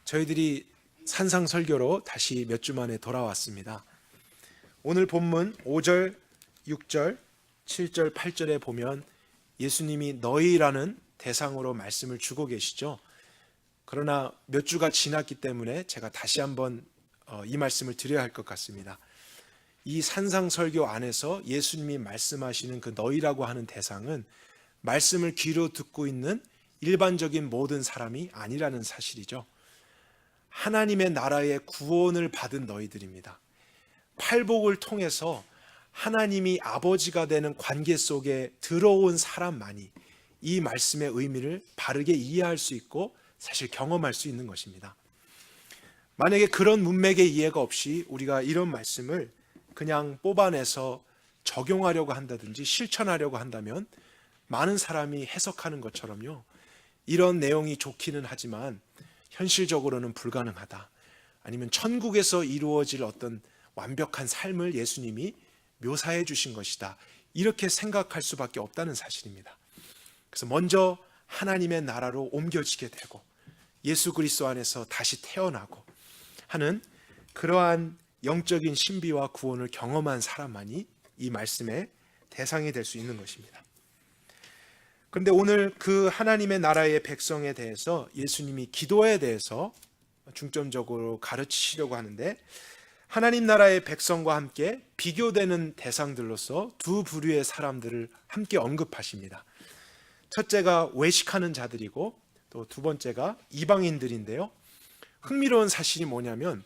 저희들이 산상설교로 다시 몇 주 만에 돌아왔습니다. 오늘 본문 5절, 6절, 7절, 8절에 보면 예수님이 너희라는 대상으로 말씀을 주고 계시죠. 그러나 몇 주가 지났기 때문에 제가 다시 한번 이 말씀을 드려야 할 것 같습니다. 이 산상설교 안에서 예수님이 말씀하시는 그 너희라고 하는 대상은 말씀을 귀로 듣고 있는 일반적인 모든 사람이 아니라는 사실이죠. 하나님의 나라의 구원을 받은 너희들입니다. 팔복을 통해서 하나님이 아버지가 되는 관계 속에 들어온 사람만이 이 말씀의 의미를 바르게 이해할 수 있고 사실 경험할 수 있는 것입니다. 만약에 그런 문맥의 이해가 없이 우리가 이런 말씀을 그냥 뽑아내서 적용하려고 한다든지 실천하려고 한다면 많은 사람이 해석하는 것처럼요, 이런 내용이 좋기는 하지만 현실적으로는 불가능하다, 아니면 천국에서 이루어질 어떤 완벽한 삶을 예수님이 묘사해 주신 것이다, 이렇게 생각할 수밖에 없다는 사실입니다. 그래서 먼저 하나님의 나라로 옮겨지게 되고 예수 그리스도 안에서 다시 태어나고 하는 그러한 영적인 신비와 구원을 경험한 사람만이 이 말씀의 대상이 될 수 있는 것입니다. 그런데 오늘 그 하나님의 나라의 백성에 대해서 예수님이 기도에 대해서 중점적으로 가르치시려고 하는데, 하나님 나라의 백성과 함께 비교되는 대상들로서 두 부류의 사람들을 함께 언급하십니다. 첫째가 외식하는 자들이고 또 두 번째가 이방인들인데요, 흥미로운 사실이 뭐냐면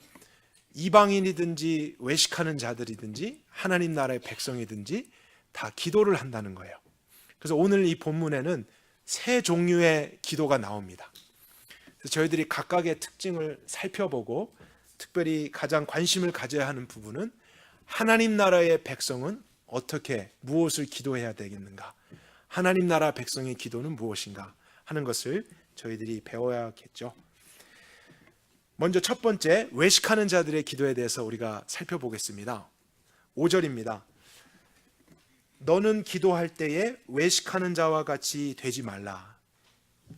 이방인이든지 외식하는 자들이든지 하나님 나라의 백성이든지 다 기도를 한다는 거예요. 그래서 오늘 이 본문에는 세 종류의 기도가 나옵니다. 그래서 저희들이 각각의 특징을 살펴보고 특별히 가장 관심을 가져야 하는 부분은 하나님 나라의 백성은 어떻게 무엇을 기도해야 되겠는가, 하나님 나라 백성의 기도는 무엇인가 하는 것을 저희들이 배워야겠죠. 먼저 첫 번째, 외식하는 자들의 기도에 대해서 우리가 살펴보겠습니다. 5절입니다. 너는 기도할 때에 외식하는 자와 같이 되지 말라.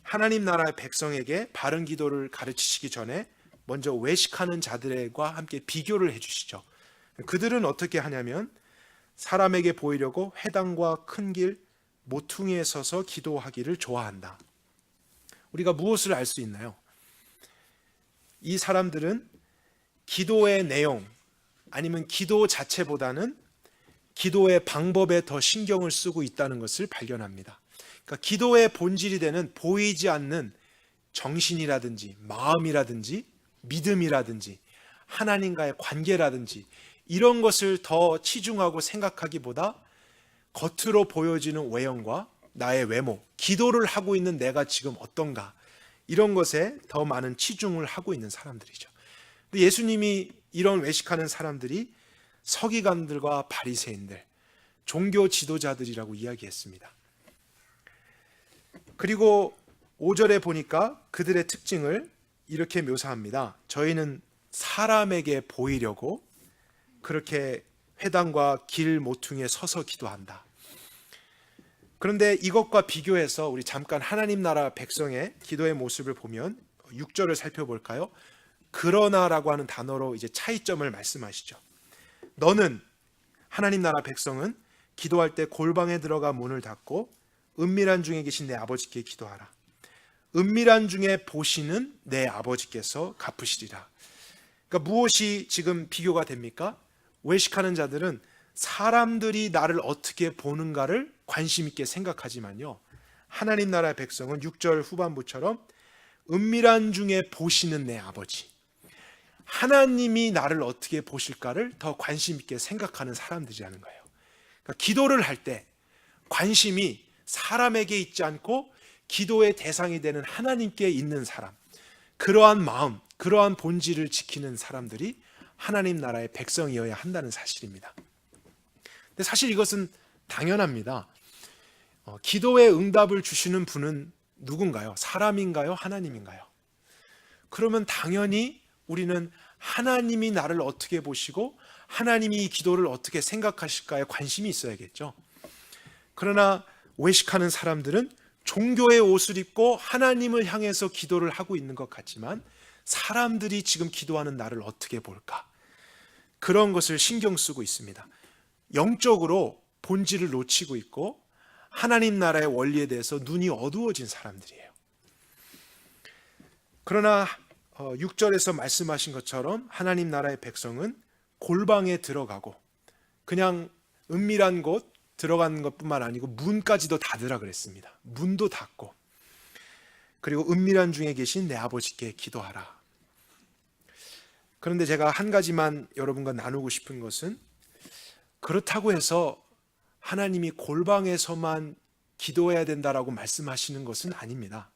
하나님 나라의 백성에게 바른 기도를 가르치시기 전에 먼저 외식하는 자들과 함께 비교를 해주시죠. 그들은 어떻게 하냐면 사람에게 보이려고 회당과 큰 길 모퉁이에 서서 기도하기를 좋아한다. 우리가 무엇을 알 수 있나요? 이 사람들은 기도의 내용 아니면 기도 자체보다는 기도의 방법에 더 신경을 쓰고 있다는 것을 발견합니다. 그러니까 기도의 본질이 되는 보이지 않는 정신이라든지 마음이라든지 믿음이라든지 하나님과의 관계라든지 이런 것을 더 치중하고 생각하기보다 겉으로 보여지는 외형과 나의 외모, 기도를 하고 있는 내가 지금 어떤가, 이런 것에 더 많은 치중을 하고 있는 사람들이죠. 근데 예수님이 이런 외식하는 사람들이 서기관들과 바리새인들, 종교 지도자들이라고 이야기했습니다. 그리고 5절에 보니까 그들의 특징을 이렇게 묘사합니다. 저희는 사람에게 보이려고 그렇게 회당과 길 모퉁이에 서서 기도한다. 그런데 이것과 비교해서 우리 잠깐 하나님 나라 백성의 기도의 모습을 보면 6절을 살펴볼까요? 그러나라고 하는 단어로 이제 차이점을 말씀하시죠. 너는, 하나님 나라 백성은 기도할 때 골방에 들어가 문을 닫고 은밀한 중에 계신 내 아버지께 기도하라. 은밀한 중에 보시는 내 아버지께서 갚으시리라. 그러니까 무엇이 지금 비교가 됩니까? 외식하는 자들은 사람들이 나를 어떻게 보는가를 관심 있게 생각하지만요, 하나님 나라의 백성은 6절 후반부처럼 은밀한 중에 보시는 내 아버지, 하나님이 나를 어떻게 보실까를 더 관심 있게 생각하는 사람들이라는 거예요. 그러니까 기도를 할 때 관심이 사람에게 있지 않고 기도의 대상이 되는 하나님께 있는 사람, 그러한 마음, 그러한 본질을 지키는 사람들이 하나님 나라의 백성이어야 한다는 사실입니다. 근데 사실 이것은 당연합니다. 기도의 응답을 주시는 분은 누군가요? 사람인가요? 하나님인가요? 그러면 당연히 우리는 하나님이 나를 어떻게 보시고 하나님이 이 기도를 어떻게 생각하실까에 관심이 있어야겠죠. 그러나 외식하는 사람들은 종교의 옷을 입고 하나님을 향해서 기도를 하고 있는 것 같지만 사람들이 지금 기도하는 나를 어떻게 볼까? 그런 것을 신경 쓰고 있습니다. 영적으로 본질을 놓치고 있고 하나님 나라의 원리에 대해서 눈이 어두워진 사람들이에요. 그러나 6절에서 말씀하신 것처럼 하나님 나라의 백성은 골방에 들어가고 그냥 은밀한 곳 들어가는 것뿐만 아니고 문까지도 닫으라 그랬습니다. 문도 닫고 그리고 은밀한 중에 계신 내 아버지께 기도하라. 그런데 제가 한 가지만 여러분과 나누고 싶은 것은 그렇다고 해서 하나님이 골방에서만 기도해야 된다라고 말씀하시는 것은 아닙니다.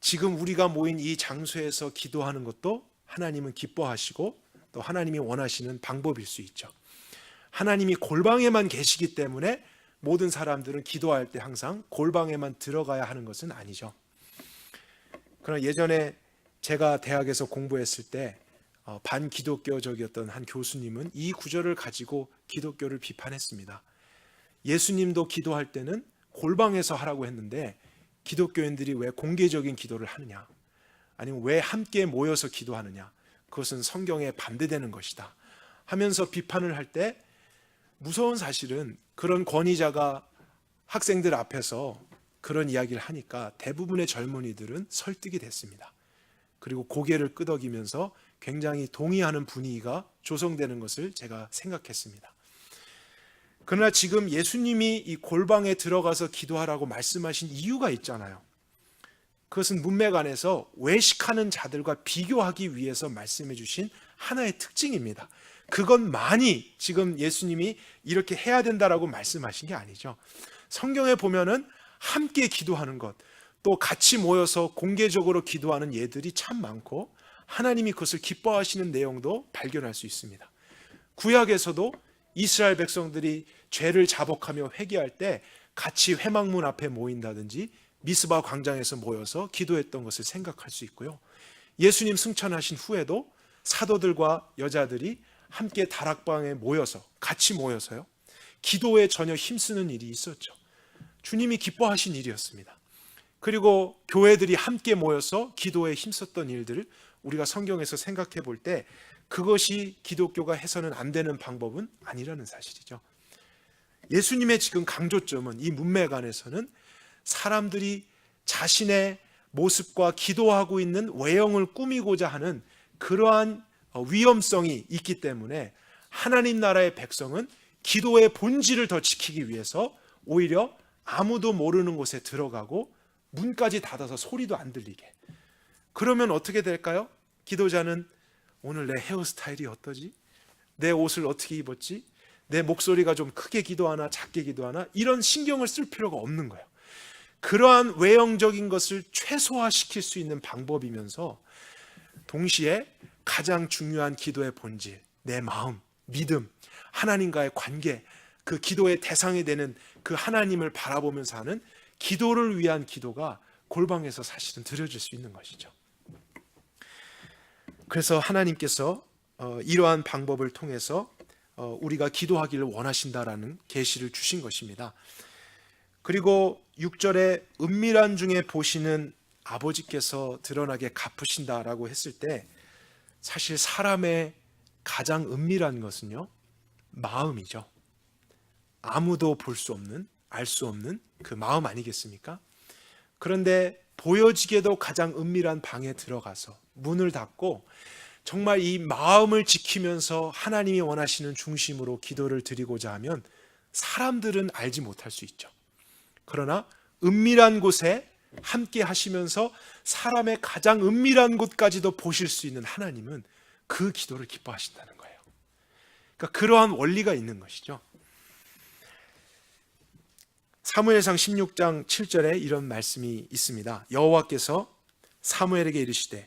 지금 우리가 모인 이 장소에서 기도하는 것도 하나님은 기뻐하시고 또 하나님이 원하시는 방법일 수 있죠. 하나님이 골방에만 계시기 때문에 모든 사람들은 기도할 때 항상 골방에만 들어가야 하는 것은 아니죠. 그러나 예전에 제가 대학에서 공부했을 때 반기독교적이었던 한 교수님은 이 구절을 가지고 기독교를 비판했습니다. 예수님도 기도할 때는 골방에서 하라고 했는데 기독교인들이 왜 공개적인 기도를 하느냐, 아니면 왜 함께 모여서 기도하느냐, 그것은 성경에 반대되는 것이다 하면서 비판을 할 때 무서운 사실은 그런 권위자가 학생들 앞에서 그런 이야기를 하니까 대부분의 젊은이들은 설득이 됐습니다. 그리고 고개를 끄덕이면서 굉장히 동의하는 분위기가 조성되는 것을 제가 생각했습니다. 그러나 지금 예수님이 이 골방에 들어가서 기도하라고 말씀하신 이유가 있잖아요. 그것은 문맥 안에서 외식하는 자들과 비교하기 위해서 말씀해 주신 하나의 특징입니다. 그것만이 지금 예수님이 이렇게 해야 된다라고 말씀하신 게 아니죠. 성경에 보면은 함께 기도하는 것, 또 같이 모여서 공개적으로 기도하는 예들이 참 많고 하나님이 그것을 기뻐하시는 내용도 발견할 수 있습니다. 구약에서도 이스라엘 백성들이 죄를 자복하며 회개할 때 같이 회막문 앞에 모인다든지 미스바 광장에서 모여서 기도했던 것을 생각할 수 있고요. 예수님 승천하신 후에도 사도들과 여자들이 함께 다락방에 모여서 같이 모여서요, 기도에 전혀 힘쓰는 일이 있었죠. 주님이 기뻐하신 일이었습니다. 그리고 교회들이 함께 모여서 기도에 힘썼던 일들을 우리가 성경에서 생각해 볼 때 그것이 기독교가 해서는 안 되는 방법은 아니라는 사실이죠. 예수님의 지금 강조점은 이 문맥 안에서는 사람들이 자신의 모습과 기도하고 있는 외형을 꾸미고자 하는 그러한 위험성이 있기 때문에 하나님 나라의 백성은 기도의 본질을 더 지키기 위해서 오히려 아무도 모르는 곳에 들어가고 문까지 닫아서 소리도 안 들리게. 그러면 어떻게 될까요? 기도자는 오늘 내 헤어스타일이 어떠지? 내 옷을 어떻게 입었지? 내 목소리가 좀 크게 기도하나 작게 기도하나? 이런 신경을 쓸 필요가 없는 거예요. 그러한 외형적인 것을 최소화시킬 수 있는 방법이면서 동시에 가장 중요한 기도의 본질, 내 마음, 믿음, 하나님과의 관계, 그 기도의 대상이 되는 그 하나님을 바라보면서 하는 기도를 위한 기도가 골방에서 사실은 드려질 수 있는 것이죠. 그래서 하나님께서 이러한 방법을 통해서 우리가 기도하기를 원하신다라는 계시를 주신 것입니다. 그리고 6절에 은밀한 중에 보시는 아버지께서 드러나게 갚으신다라고 했을 때 사실 사람의 가장 은밀한 것은요, 마음이죠. 아무도 볼 수 없는, 알 수 없는 그 마음 아니겠습니까? 그런데 보여지게도 가장 은밀한 방에 들어가서 문을 닫고 정말 이 마음을 지키면서 하나님이 원하시는 중심으로 기도를 드리고자 하면 사람들은 알지 못할 수 있죠. 그러나 은밀한 곳에 함께 하시면서 사람의 가장 은밀한 곳까지도 보실 수 있는 하나님은 그 기도를 기뻐하신다는 거예요. 그러니까 그러한 원리가 있는 것이죠. 사무엘상 16장 7절에 이런 말씀이 있습니다. 여호와께서 사무엘에게 이르시되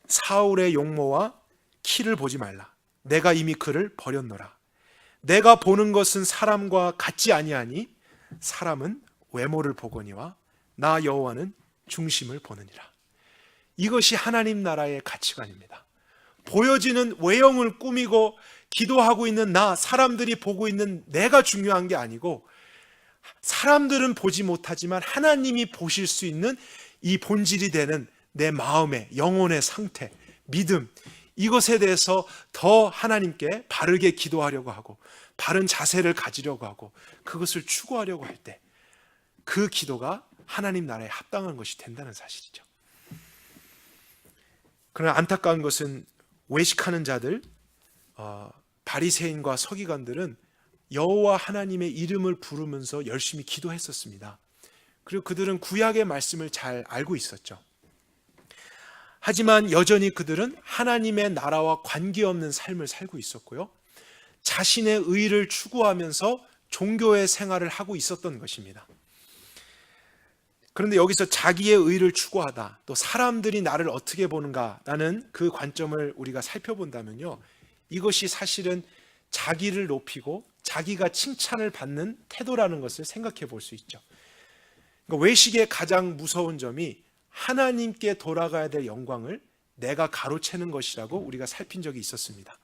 사울의 용모와 키를 보지 말라. 내가 이미 그를 버렸노라. 내가 보는 것은 사람과 같지 아니하니 사람은 외모를 보거니와 나 여호와는 중심을 보느니라. 이것이 하나님 나라의 가치관입니다. 보여지는 외형을 꾸미고 기도하고 있는 나, 사람들이 보고 있는 내가 중요한 게 아니고 사람들은 보지 못하지만 하나님이 보실 수 있는 이 본질이 되는 내 마음의 영혼의 상태, 믿음, 이것에 대해서 더 하나님께 바르게 기도하려고 하고 바른 자세를 가지려고 하고 그것을 추구하려고 할 때 그 기도가 하나님 나라에 합당한 것이 된다는 사실이죠. 그러나 안타까운 것은 외식하는 자들, 바리새인과 서기관들은 여호와 하나님의 이름을 부르면서 열심히 기도했었습니다. 그리고 그들은 구약의 말씀을 잘 알고 있었죠. 하지만 여전히 그들은 하나님의 나라와 관계없는 삶을 살고 있었고요. 자신의 의를 추구하면서 종교의 생활을 하고 있었던 것입니다. 그런데 여기서 자기의 의를 추구하다, 또 사람들이 나를 어떻게 보는가라는 그 관점을 우리가 살펴본다면요, 이것이 사실은 자기를 높이고 자기가 칭찬을 받는 태도라는 것을 생각해 볼 수 있죠. 그러니까 외식의 가장 무서운 점이 하나님께 돌아가야 될 영광을 내가 가로채는 것이라고 우리가 살핀 적이 있었습니다.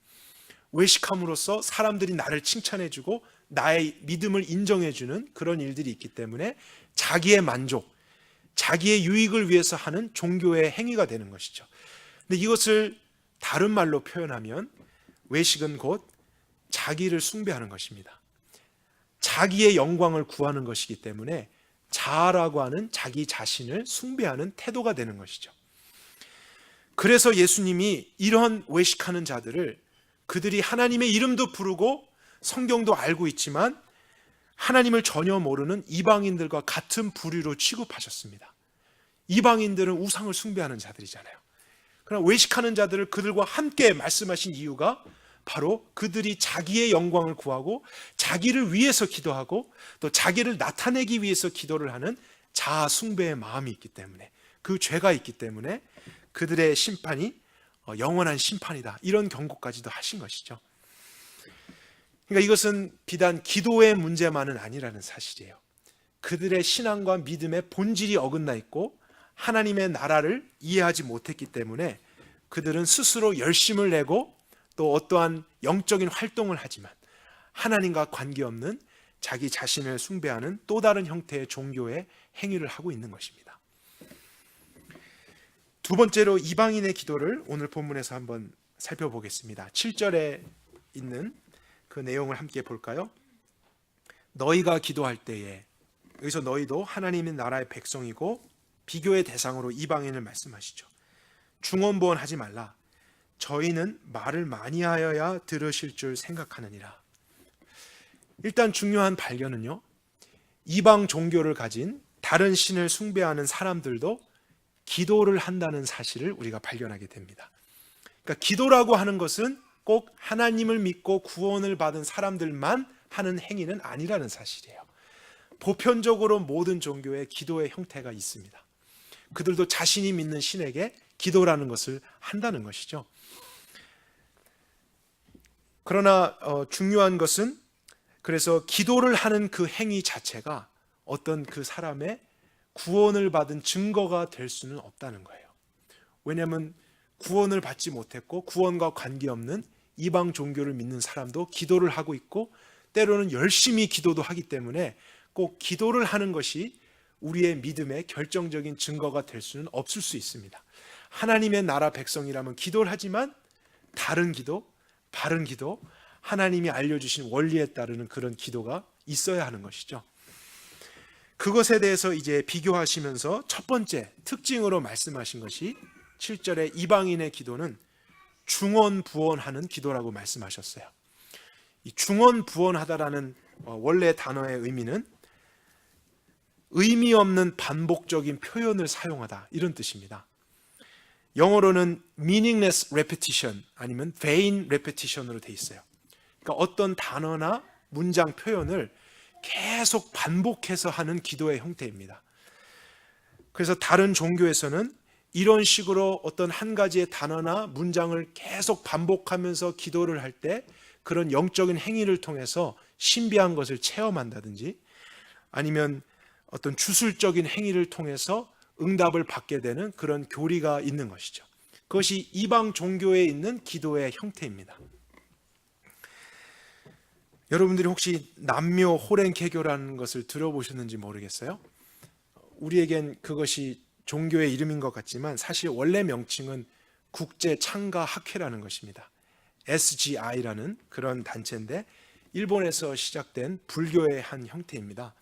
외식함으로써 사람들이 나를 칭찬해주고 나의 믿음을 인정해주는 그런 일들이 있기 때문에 자기의 만족, 자기의 유익을 위해서 하는 종교의 행위가 되는 것이죠. 근데 이것을 다른 말로 표현하면 외식은 곧 자기를 숭배하는 것입니다. 자기의 영광을 구하는 것이기 때문에 자아라고 하는 자기 자신을 숭배하는 태도가 되는 것이죠. 그래서 예수님이 이런 외식하는 자들을, 그들이 하나님의 이름도 부르고 성경도 알고 있지만 하나님을 전혀 모르는 이방인들과 같은 부류로 취급하셨습니다. 이방인들은 우상을 숭배하는 자들이잖아요. 그러나 외식하는 자들을 그들과 함께 말씀하신 이유가 바로 그들이 자기의 영광을 구하고 자기를 위해서 기도하고 또 자기를 나타내기 위해서 기도를 하는 자아 숭배의 마음이 있기 때문에, 그 죄가 있기 때문에 그들의 심판이 영원한 심판이다, 이런 경고까지도 하신 것이죠. 그러니까 이것은 비단 기도의 문제만은 아니라는 사실이에요. 그들의 신앙과 믿음의 본질이 어긋나 있고 하나님의 나라를 이해하지 못했기 때문에 그들은 스스로 열심을 내고 또 어떠한 영적인 활동을 하지만 하나님과 관계없는 자기 자신을 숭배하는 또 다른 형태의 종교의 행위를 하고 있는 것입니다. 두 번째로 이방인의 기도를 오늘 본문에서 한번 살펴보겠습니다. 7절에 있는 그 내용을 함께 볼까요? 너희가 기도할 때에, 여기서 너희도 하나님의 나라의 백성이고 비교의 대상으로 이방인을 말씀하시죠. 중언부언하지 말라. 저희는 말을 많이 하여야 들으실 줄 생각하느니라. 일단 중요한 발견은요, 이방 종교를 가진 다른 신을 숭배하는 사람들도 기도를 한다는 사실을 우리가 발견하게 됩니다. 그러니까 기도라고 하는 것은 꼭 하나님을 믿고 구원을 받은 사람들만 하는 행위는 아니라는 사실이에요. 보편적으로 모든 종교에 기도의 형태가 있습니다. 그들도 자신이 믿는 신에게 기도라는 것을 한다는 것이죠. 그러나 중요한 것은, 그래서 기도를 하는 그 행위 자체가 어떤 그 사람의 구원을 받은 증거가 될 수는 없다는 거예요. 왜냐하면 구원을 받지 못했고 구원과 관계없는 이방 종교를 믿는 사람도 기도를 하고 있고 때로는 열심히 기도도 하기 때문에 꼭 기도를 하는 것이 우리의 믿음의 결정적인 증거가 될 수는 없을 수 있습니다. 하나님의 나라 백성이라면 기도를 하지만 다른 기도, 바른 기도, 하나님이 알려주신 원리에 따르는 그런 기도가 있어야 하는 것이죠. 그것에 대해서 이제 비교하시면서 첫 번째 특징으로 말씀하신 것이 7절에 이방인의 기도는 중언부언하는 기도라고 말씀하셨어요. 이 중언부언하다라는 원래 단어의 의미는 의미 없는 반복적인 표현을 사용하다, 이런 뜻입니다. 영어로는 meaningless repetition 아니면 vain repetition으로 돼 있어요. 그러니까 어떤 단어나 문장 표현을 계속 반복해서 하는 기도의 형태입니다. 그래서 다른 종교에서는 이런 식으로 어떤 한 가지의 단어나 문장을 계속 반복하면서 기도를 할 때 그런 영적인 행위를 통해서 신비한 것을 체험한다든지 아니면 어떤 주술적인 행위를 통해서 응답을 받게 되는 그런 교리가 있는 것이죠. 그것이 이방 종교에 있는 기도의 형태입니다. 여러분들이 혹시 남묘 호랭개교라는 것을 들어보셨는지 모르겠어요. 우리에겐 그것이 종교의 이름인 것 같지만 사실 원래 명칭은 국제창가학회라는 것입니다. SGI라는 그런 단체인데 일본에서 시작된 불교의 한 형태입니다.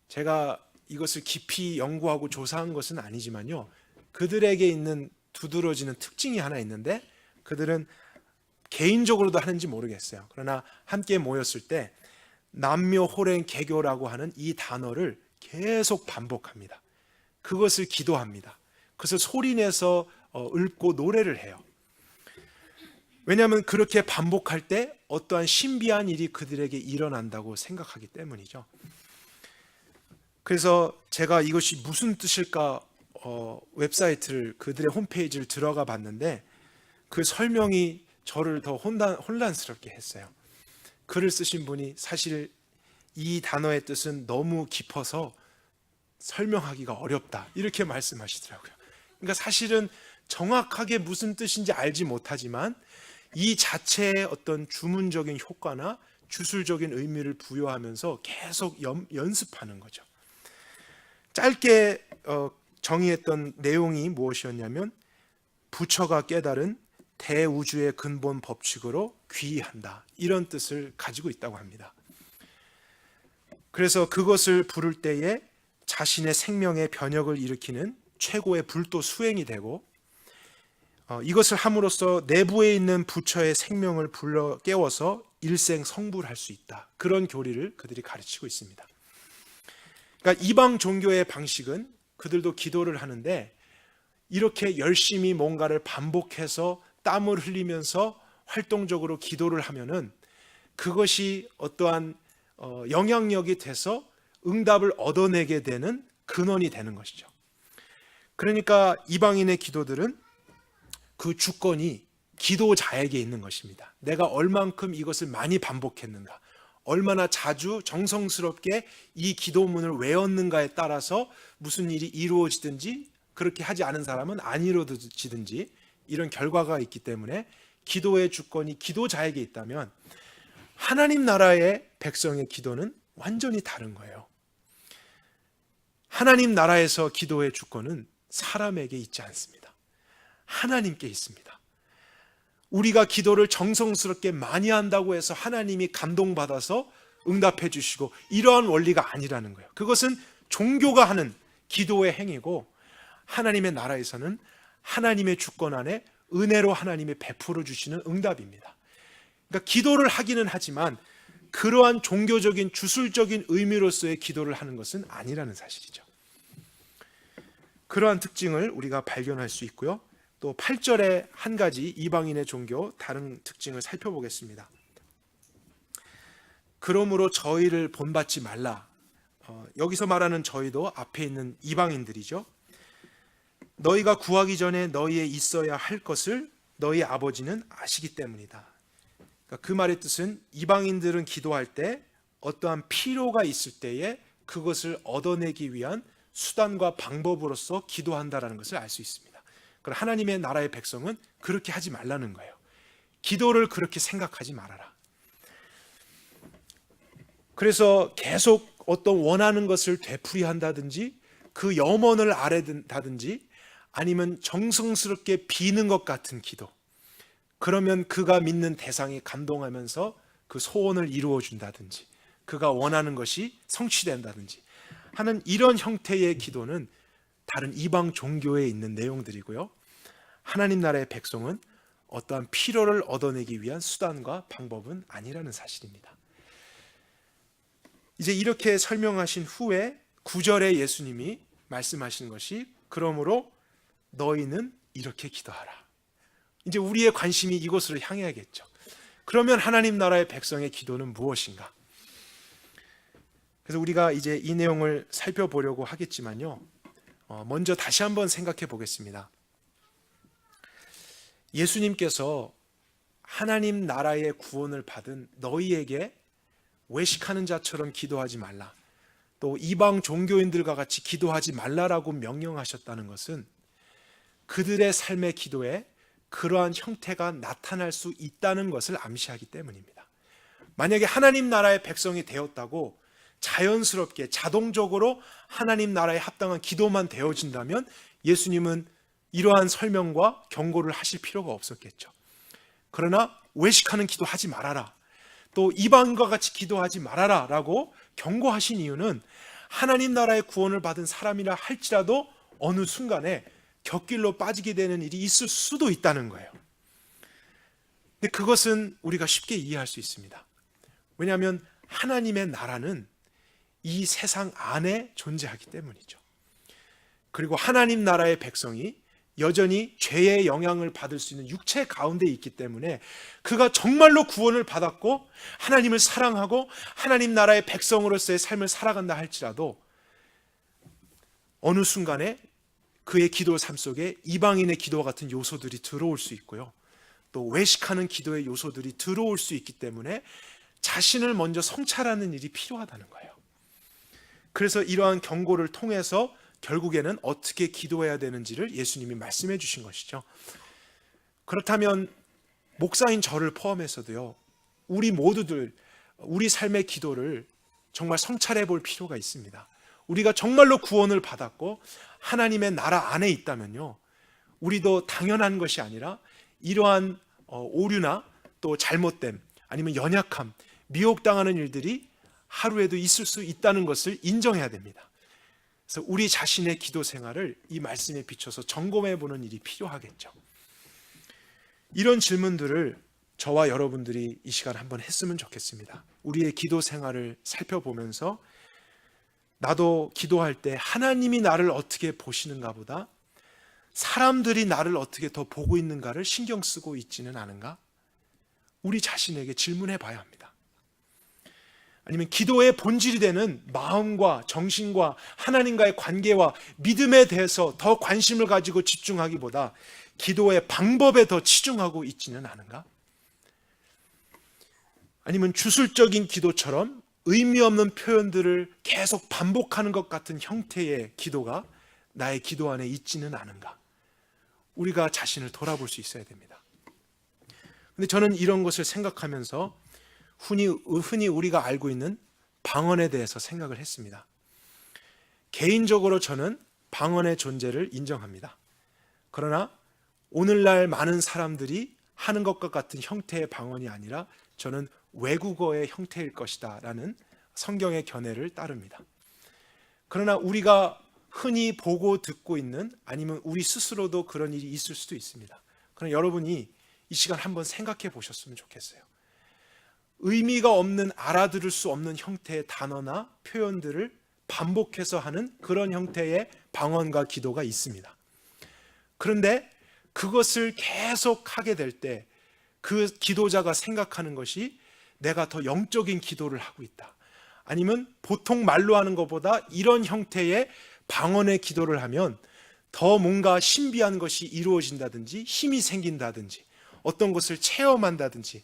제가 이것을 깊이 연구하고 조사한 것은 아니지만요, 그들에게 있는 두드러지는 특징이 하나 있는데, 그들은 개인적으로도 하는지 모르겠어요. 그러나 함께 모였을 때 남묘호랭개교라고 하는 이 단어를 계속 반복합니다. 그것을 기도합니다. 그것을 소리내서 읊고 노래를 해요. 왜냐하면 그렇게 반복할 때 어떠한 신비한 일이 그들에게 일어난다고 생각하기 때문이죠. 그래서 제가 이것이 무슨 뜻일까 웹사이트를, 그들의 홈페이지를 들어가 봤는데 그 설명이 저를 더 혼란스럽게 했어요. 글을 쓰신 분이 사실 이 단어의 뜻은 너무 깊어서 설명하기가 어렵다, 이렇게 말씀하시더라고요. 그러니까 사실은 정확하게 무슨 뜻인지 알지 못하지만 이 자체의 어떤 주문적인 효과나 주술적인 의미를 부여하면서 계속 연습하는 거죠. 짧게 정의했던 내용이 무엇이었냐면, 부처가 깨달은 대우주의 근본 법칙으로 귀의한다, 이런 뜻을 가지고 있다고 합니다. 그래서 그것을 부를 때에 자신의 생명의 변혁을 일으키는 최고의 불도 수행이 되고, 이것을 함으로써 내부에 있는 부처의 생명을 불러 깨워서 일생 성불할 수 있다, 그런 교리를 그들이 가르치고 있습니다. 그러니까 이방 종교의 방식은 그들도 기도를 하는데 이렇게 열심히 뭔가를 반복해서 땀을 흘리면서 활동적으로 기도를 하면은 그것이 어떠한 영향력이 돼서 응답을 얻어내게 되는 근원이 되는 것이죠. 그러니까 이방인의 기도들은 그 주권이 기도자에게 있는 것입니다. 내가 얼만큼 이것을 많이 반복했는가, 얼마나 자주 정성스럽게 이 기도문을 외웠는가에 따라서 무슨 일이 이루어지든지, 그렇게 하지 않은 사람은 안 이루어지든지 이런 결과가 있기 때문에 기도의 주권이 기도자에게 있다면 하나님 나라의 백성의 기도는 완전히 다른 거예요. 하나님 나라에서 기도의 주권은 사람에게 있지 않습니다. 하나님께 있습니다. 우리가 기도를 정성스럽게 많이 한다고 해서 하나님이 감동받아서 응답해 주시고, 이러한 원리가 아니라는 거예요. 그것은 종교가 하는 기도의 행위고, 하나님의 나라에서는 하나님의 주권 안에 은혜로 하나님이 베풀어 주시는 응답입니다. 그러니까 기도를 하기는 하지만 그러한 종교적인 주술적인 의미로서의 기도를 하는 것은 아니라는 사실이죠. 그러한 특징을 우리가 발견할 수 있고요. 또 8절에 한 가지 이방인의 종교 다른 특징을 살펴보겠습니다. 그러므로 저희를 본받지 말라. 여기서 말하는 저희도 앞에 있는 이방인들이죠. 너희가 구하기 전에 너희에 있어야 할 것을 너희 아버지는 아시기 때문이다. 그러니까 그 말의 뜻은 이방인들은 기도할 때 어떠한 필요가 있을 때에 그것을 얻어내기 위한 수단과 방법으로서 기도한다라는 것을 알 수 있습니다. 그러나 하나님의 나라의 백성은 그렇게 하지 말라는 거예요. 기도를 그렇게 생각하지 말아라. 그래서 계속 어떤 원하는 것을 되풀이한다든지 그 염원을 아뢰다든지 아니면 정성스럽게 비는 것 같은 기도, 그러면 그가 믿는 대상이 감동하면서 그 소원을 이루어 준다든지 그가 원하는 것이 성취된다든지 하는 이런 형태의 기도는 다른 이방 종교에 있는 내용들이고요. 하나님 나라의 백성은 어떠한 필요를 얻어내기 위한 수단과 방법은 아니라는 사실입니다. 이제 이렇게 설명하신 후에 9절에 예수님이 말씀하신 것이, 그러므로 너희는 이렇게 기도하라. 이제 우리의 관심이 이곳으로 향해야겠죠. 그러면 하나님 나라의 백성의 기도는 무엇인가? 그래서 우리가 이제 이 내용을 살펴보려고 하겠지만요, 먼저 다시 한번 생각해 보겠습니다. 예수님께서 하나님 나라의 구원을 받은 너희에게 외식하는 자처럼 기도하지 말라, 또 이방 종교인들과 같이 기도하지 말라라고 명령하셨다는 것은 그들의 삶의 기도에 그러한 형태가 나타날 수 있다는 것을 암시하기 때문입니다. 만약에 하나님 나라의 백성이 되었다고 자연스럽게 자동적으로 하나님 나라에 합당한 기도만 되어진다면 예수님은 이러한 설명과 경고를 하실 필요가 없었겠죠. 그러나 외식하는 기도 하지 말아라, 또 이방인과 같이 기도하지 말아라 라고 경고하신 이유는 하나님 나라의 구원을 받은 사람이라 할지라도 어느 순간에 곁길로 빠지게 되는 일이 있을 수도 있다는 거예요. 근데 그것은 우리가 쉽게 이해할 수 있습니다. 왜냐하면 하나님의 나라는 이 세상 안에 존재하기 때문이죠. 그리고 하나님 나라의 백성이 여전히 죄의 영향을 받을 수 있는 육체 가운데 있기 때문에 그가 정말로 구원을 받았고 하나님을 사랑하고 하나님 나라의 백성으로서의 삶을 살아간다 할지라도 어느 순간에 그의 기도 삶 속에 이방인의 기도와 같은 요소들이 들어올 수 있고요, 또 외식하는 기도의 요소들이 들어올 수 있기 때문에 자신을 먼저 성찰하는 일이 필요하다는 거예요. 그래서 이러한 경고를 통해서 결국에는 어떻게 기도해야 되는지를 예수님이 말씀해 주신 것이죠. 그렇다면 목사인 저를 포함해서도요, 우리 모두들 우리 삶의 기도를 정말 성찰해 볼 필요가 있습니다. 우리가 정말로 구원을 받았고 하나님의 나라 안에 있다면요, 우리도 당연한 것이 아니라 이러한 오류나 또 잘못됨 아니면 연약함, 미혹당하는 일들이 하루에도 있을 수 있다는 것을 인정해야 됩니다. 그래서 우리 자신의 기도 생활을 이 말씀에 비춰서 점검해 보는 일이 필요하겠죠. 이런 질문들을 저와 여러분들이 이 시간 한번 했으면 좋겠습니다. 우리의 기도 생활을 살펴보면서 나도 기도할 때 하나님이 나를 어떻게 보시는가 보다 사람들이 나를 어떻게 더 보고 있는가를 신경 쓰고 있지는 않은가? 우리 자신에게 질문해 봐야 합니다. 아니면 기도의 본질이 되는 마음과 정신과 하나님과의 관계와 믿음에 대해서 더 관심을 가지고 집중하기보다 기도의 방법에 더 치중하고 있지는 않은가? 아니면 주술적인 기도처럼 의미 없는 표현들을 계속 반복하는 것 같은 형태의 기도가 나의 기도 안에 있지는 않은가? 우리가 자신을 돌아볼 수 있어야 됩니다. 근데 저는 이런 것을 생각하면서 흔히 우리가 알고 있는 방언에 대해서 생각을 했습니다. 개인적으로 저는 방언의 존재를 인정합니다. 그러나 오늘날 많은 사람들이 하는 것과 같은 형태의 방언이 아니라 저는 외국어의 형태일 것이다 라는 성경의 견해를 따릅니다. 그러나 우리가 흔히 보고 듣고 있는, 아니면 우리 스스로도 그런 일이 있을 수도 있습니다. 그러나 여러분이 이 시간 한번 생각해 보셨으면 좋겠어요. 의미가 없는, 알아들을 수 없는 형태의 단어나 표현들을 반복해서 하는 그런 형태의 방언과 기도가 있습니다. 그런데 그것을 계속 하게 될 때 그 기도자가 생각하는 것이 내가 더 영적인 기도를 하고 있다, 아니면 보통 말로 하는 것보다 이런 형태의 방언의 기도를 하면 더 뭔가 신비한 것이 이루어진다든지 힘이 생긴다든지 어떤 것을 체험한다든지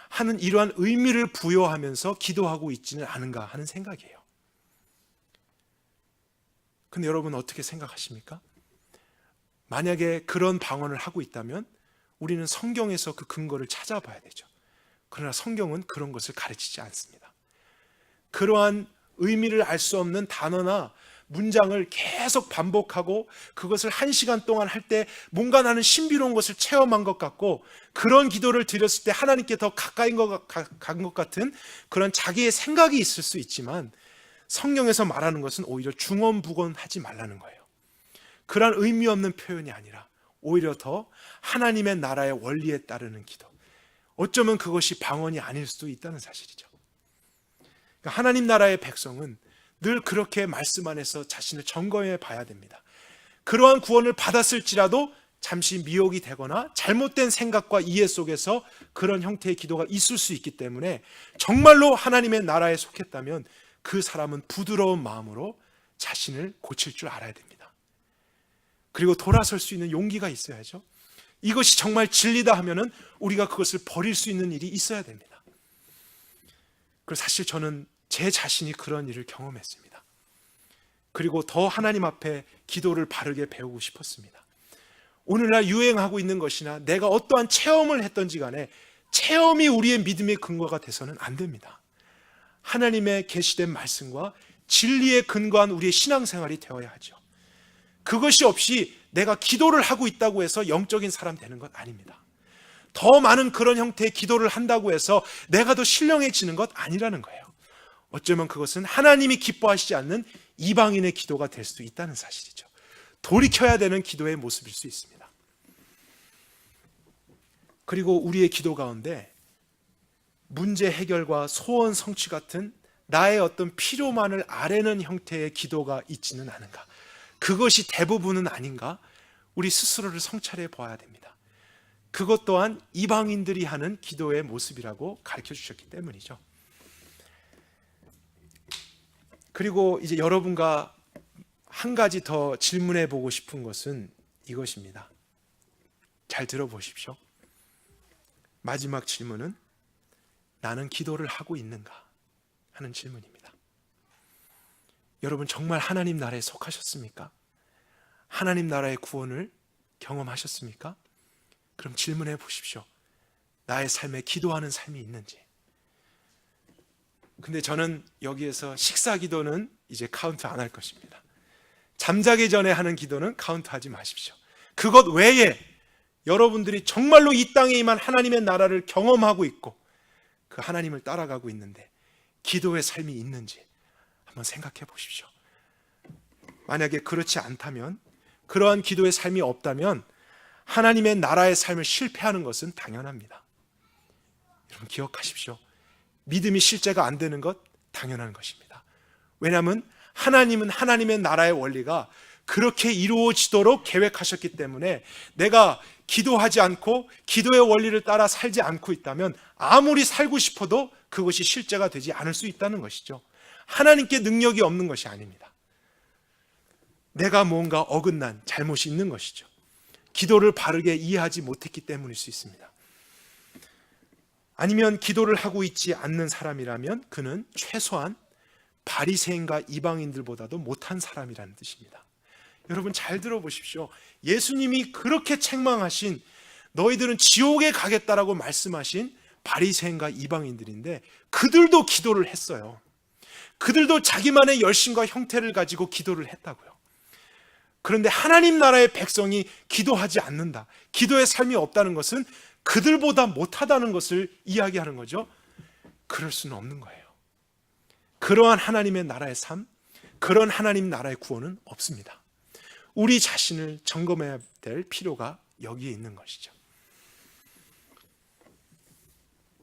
하는 이러한 의미를 부여하면서 기도하고 있지는 않은가 하는 생각이에요. 근데 여러분 어떻게 생각하십니까? 만약에 그런 방언을 하고 있다면 우리는 성경에서 그 근거를 찾아봐야 되죠. 그러나 성경은 그런 것을 가르치지 않습니다. 그러한 의미를 알 수 없는 단어나 문장을 계속 반복하고 그것을 1시간 동안 할 때 뭔가 나는 신비로운 것을 체험한 것 같고 그런 기도를 드렸을 때 하나님께 더 가까이 간 것 같은 그런 자기의 생각이 있을 수 있지만 성경에서 말하는 것은 오히려 중언부언하지 말라는 거예요. 그런 의미 없는 표현이 아니라 오히려 더 하나님의 나라의 원리에 따르는 기도, 어쩌면 그것이 방언이 아닐 수도 있다는 사실이죠. 그러니까 하나님 나라의 백성은 늘 그렇게 말씀 안에서 자신을 점검해 봐야 됩니다. 그러한 구원을 받았을지라도 잠시 미혹이 되거나 잘못된 생각과 이해 속에서 그런 형태의 기도가 있을 수 있기 때문에 정말로 하나님의 나라에 속했다면 그 사람은 부드러운 마음으로 자신을 고칠 줄 알아야 됩니다. 그리고 돌아설 수 있는 용기가 있어야죠. 이것이 정말 진리다 하면은 우리가 그것을 버릴 수 있는 일이 있어야 됩니다. 그리고 사실 저는 제 자신이 그런 일을 경험했습니다. 그리고 더 하나님 앞에 기도를 바르게 배우고 싶었습니다. 오늘날 유행하고 있는 것이나 내가 어떠한 체험을 했던지 간에 체험이 우리의 믿음의 근거가 돼서는 안 됩니다. 하나님의 계시된 말씀과 진리에 근거한 우리의 신앙생활이 되어야 하죠. 그것이 없이 내가 기도를 하고 있다고 해서 영적인 사람 되는 것 아닙니다. 더 많은 그런 형태의 기도를 한다고 해서 내가 더 신령해지는 것 아니라는 거예요. 어쩌면 그것은 하나님이 기뻐하시지 않는 이방인의 기도가 될 수도 있다는 사실이죠. 돌이켜야 되는 기도의 모습일 수 있습니다. 그리고 우리의 기도 가운데 문제 해결과 소원 성취 같은 나의 어떤 필요만을 아뢰는 형태의 기도가 있지는 않은가? 그것이 대부분은 아닌가? 우리 스스로를 성찰해 보아야 됩니다. 그것 또한 이방인들이 하는 기도의 모습이라고 가르쳐 주셨기 때문이죠. 그리고 이제 여러분과 한 가지 더 질문해 보고 싶은 것은 이것입니다. 잘 들어보십시오. 마지막 질문은 나는 기도를 하고 있는가 하는 질문입니다. 여러분 정말 하나님 나라에 속하셨습니까? 하나님 나라의 구원을 경험하셨습니까? 그럼 질문해 보십시오. 나의 삶에 기도하는 삶이 있는지. 근데 저는 여기에서 식사 기도는 이제 카운트 안 할 것입니다. 잠자기 전에 하는 기도는 카운트하지 마십시오. 그것 외에 여러분들이 정말로 이 땅에 임한 하나님의 나라를 경험하고 있고 그 하나님을 따라가고 있는데 기도의 삶이 있는지 한번 생각해 보십시오. 만약에 그렇지 않다면, 그러한 기도의 삶이 없다면 하나님의 나라의 삶을 실패하는 것은 당연합니다. 여러분 기억하십시오. 믿음이 실제가 안 되는 것 당연한 것입니다. 왜냐하면 하나님은 하나님의 나라의 원리가 그렇게 이루어지도록 계획하셨기 때문에 내가 기도하지 않고 기도의 원리를 따라 살지 않고 있다면 아무리 살고 싶어도 그것이 실제가 되지 않을 수 있다는 것이죠. 하나님께 능력이 없는 것이 아닙니다. 내가 뭔가 어긋난 잘못이 있는 것이죠. 기도를 바르게 이해하지 못했기 때문일 수 있습니다. 아니면 기도를 하고 있지 않는 사람이라면 그는 최소한 바리새인과 이방인들보다도 못한 사람이라는 뜻입니다. 여러분 잘 들어보십시오. 예수님이 그렇게 책망하신, 너희들은 지옥에 가겠다라고 말씀하신 바리새인과 이방인들인데 그들도 기도를 했어요. 그들도 자기만의 열심과 형태를 가지고 기도를 했다고요. 그런데 하나님 나라의 백성이 기도하지 않는다, 기도의 삶이 없다는 것은 그들보다 못하다는 것을 이야기하는 거죠. 그럴 수는 없는 거예요. 그러한 하나님의 나라의 삶, 그런 하나님 나라의 구원은 없습니다. 우리 자신을 점검해야 될 필요가 여기에 있는 것이죠.